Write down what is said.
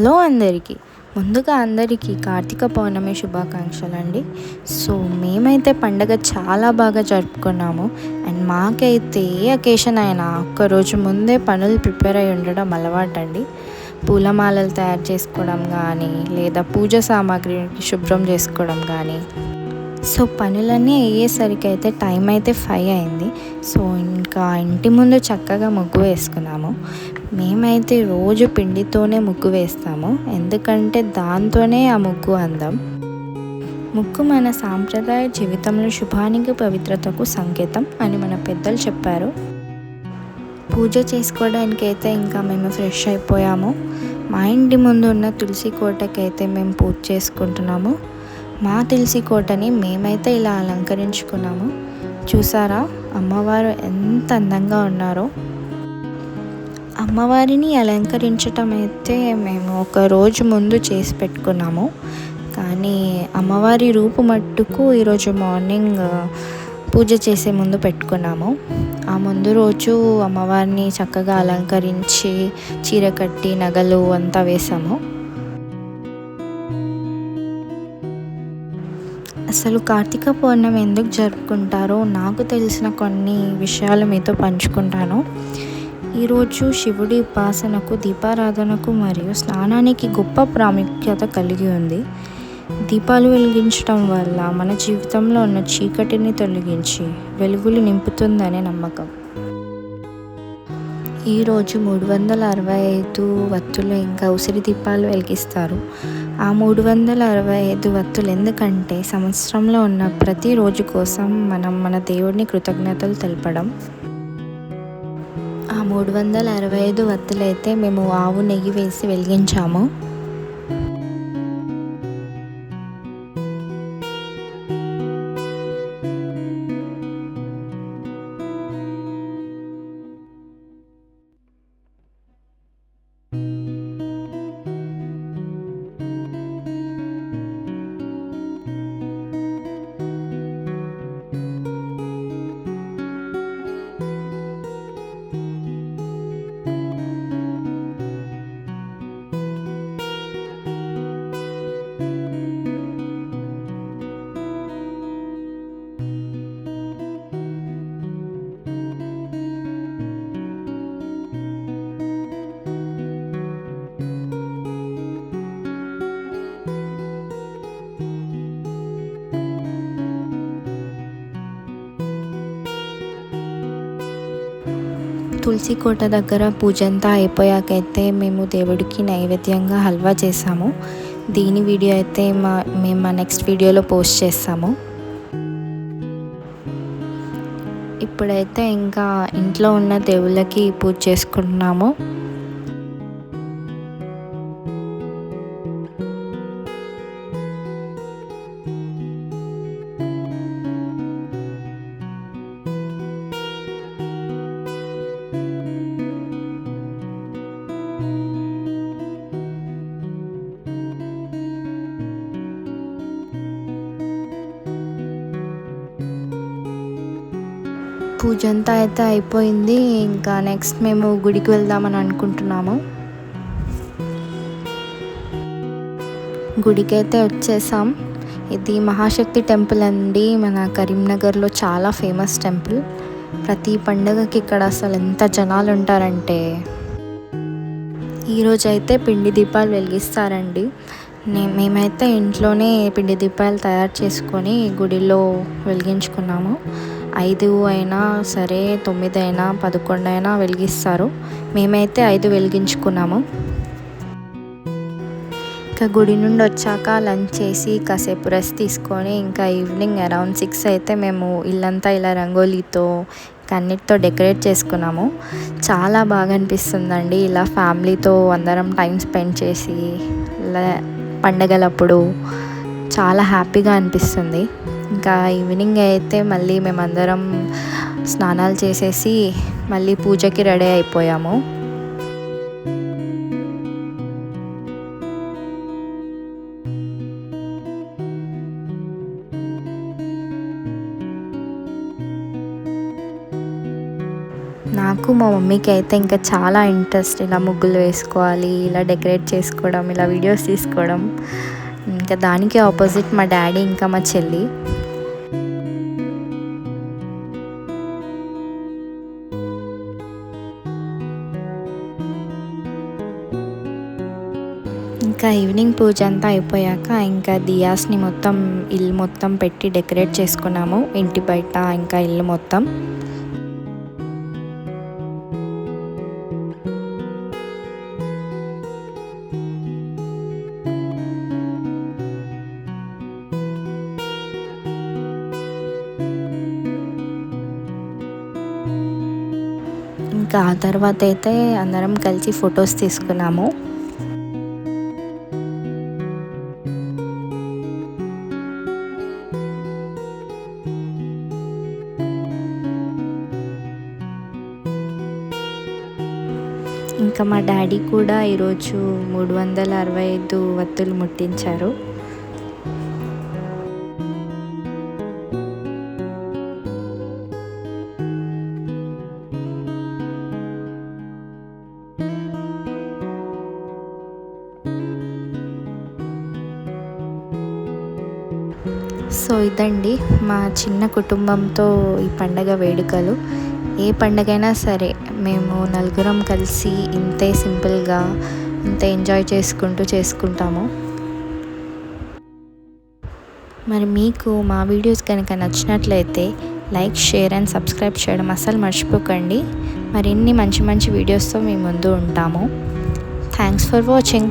Hello అందరికీ, ముందుగా అందరికీ కార్తీక పౌర్ణమి శుభాకాంక్షలు అండి. సో మేమైతే పండగ చాలా బాగా జరుపుకున్నాము. అండ్ మాకైతే ఏ అకేషన్ అయినా ఒక్కరోజు ముందే పనులు ప్రిపేర్ అయి ఉండడం అలవాటండి. పూలమాలలు తయారు చేసుకోవడం కానీ, లేదా పూజ సామాగ్రిని శుభ్రం చేసుకోవడం కానీ. సో పనులన్నీ అయ్యేసరికి అయితే టైం అయితే 5 అయింది. సో ఇంకా ఇంటి ముందు చక్కగా ముగ్గు వేసుకున్నాము. మేమైతే రోజు పిండితోనే ముగ్గు వేస్తాము, ఎందుకంటే దాంతోనే ఆ ముగ్గు అందం. ముగ్గు మన సాంప్రదాయ జీవితంలో శుభానికి పవిత్రతకు సంకేతం అని మన పెద్దలు చెప్పారు. పూజ చేసుకోవడానికి అయితే ఇంకా మేము ఫ్రెష్ అయిపోయాము. మా ఇంటి ముందు ఉన్న తులసి కోటకైతే మేము పూజ చేసుకుంటున్నాము. మా తులసి కోటని మేమైతే ఇలా అలంకరించుకున్నాము. చూసారా అమ్మవారు ఎంత అందంగా ఉన్నారో. అమ్మవారిని అలంకరించటం అయితే మేము ఒక రోజు ముందు చేసి పెట్టుకున్నాము, కానీ అమ్మవారి రూపు మట్టుకు ఈరోజు మార్నింగ్ పూజ చేసే ముందు పెట్టుకున్నాము. ఆ ముందు రోజు అమ్మవారిని చక్కగా అలంకరించి చీర కట్టి నగలు అంతా వేసాము. అసలు కార్తీక పౌర్ణమి ఎందుకు జరుపుకుంటారో నాకు తెలిసిన కొన్ని విషయాలు మీతో పంచుకుంటాను. ఈరోజు శివుడి ఉపాసనకు, దీపారాధనకు మరియు స్నానానికి గొప్ప ప్రాముఖ్యత కలిగి ఉంది. దీపాలు వెలిగించడం వల్ల మన జీవితంలో ఉన్న చీకటిని తొలగించి వెలుగులు నింపుతుందనే నమ్మకం. ఈరోజు 365 వత్తులు ఇంకా ఉసిరి దీపాలు వెలిగిస్తారు. ఆ 365 వత్తులు ఎందుకంటే సంవత్సరంలో ఉన్న ప్రతి రోజు కోసం మనం మన దేవుడిని కృతజ్ఞతలు తెలపడం. ఆ 365 వత్తులైతే మేము ఆవు నెయ్యి వేసి వెలిగించాము. తులసి కోట దగ్గర పూజ అంతా అయిపోయాకైతే మేము దేవుడికి నైవేద్యంగా హల్వా చేసాము. దీని వీడియో అయితే మేము మా నెక్స్ట్ వీడియోలో పోస్ట్ చేస్తాము. ఇప్పుడైతే ఇంకా ఇంట్లో ఉన్న దేవుళ్ళకి పూజ చేసుకుంటున్నాము. పూజ అంతా అయితే అయిపోయింది. ఇంకా నెక్స్ట్ మేము గుడికి వెళ్దామని అనుకుంటున్నాము. గుడికి అయితే వచ్చేసాం. ఇది మహాశక్తి టెంపుల్ అండి, మన కరీంనగర్లో చాలా ఫేమస్ టెంపుల్. ప్రతి పండుగకి ఇక్కడ అసలు ఎంత జనాలు ఉంటారంటే. ఈరోజు అయితే పిండి దీపాలు వెలిగిస్తారండి. మేమైతే ఇంట్లోనే పిండి దీపాలు తయారు చేసుకొని గుడిలో వెలిగించుకున్నాము. 5 అయినా సరే, 9 అయినా 11 అయినా వెలిగిస్తారు. మేమైతే 5 వెలిగించుకున్నాము. ఇంకా గుడి నుండి వచ్చాక లంచ్ చేసి కాసేపు రెస్ట్ తీసుకొని ఇంకా ఈవినింగ్ అరౌండ్ 6 అయితే మేము ఇల్లంతా ఇలా రంగోలీతో అన్నిటితో డెకరేట్ చేసుకున్నాము. చాలా బాగా అనిపిస్తుందండి ఇలా ఫ్యామిలీతో అందరం టైం స్పెండ్ చేసి ఇలా పండగలప్పుడు చాలా హ్యాపీగా అనిపిస్తుంది. ఇంకా ఈవినింగ్ అయితే మళ్ళీ మేమందరం స్నానాలు చేసేసి మళ్ళీ పూజకి రెడీ అయిపోయాము. నాకు మా మమ్మీకి అయితే ఇంకా చాలా ఇంట్రెస్ట్, ఇలా ముగ్గులు వేసుకోవాలి, ఇలా డెకరేట్ చేసుకోవడం, ఇలా వీడియోస్ తీసుకోవడం. ఇంకా దానికి ఆపోజిట్ మా డాడీ ఇంకా మా చెల్లి. ఇంకా ఈవినింగ్ పూజ అంతా అయిపోయాక ఇంకా దియాస్ని మొత్తం ఇల్లు మొత్తం పెట్టి డెకరేట్ చేసుకున్నాము, ఇంటి బయట ఇంకా ఇల్లు మొత్తం. ఇంకా ఆ తర్వాత అయితే అందరం కలిసి ఫొటోస్ తీసుకున్నాము. ఇంకా మా డాడీ కూడా ఈరోజు 365 వత్తులు ముట్టించారు. సో ఇదండి మా చిన్న కుటుంబంతో ఈ పండగ వేడుకలు. ఏ పండగైనా సరే మేము నలుగురం కలిసి ఇంతే సింపుల్గా, ఇంతే ఎంజాయ్ చేసుకుంటాము. మరి మీకు మా వీడియోస్ కనుక నచ్చినట్లయితే లైక్, షేర్ అండ్ సబ్స్క్రైబ్ చేయడం అస్సలు మర్చిపోకండి. మరిన్ని మంచి మంచి వీడియోస్తో మీ ముందు ఉంటాము. Thanks for watching.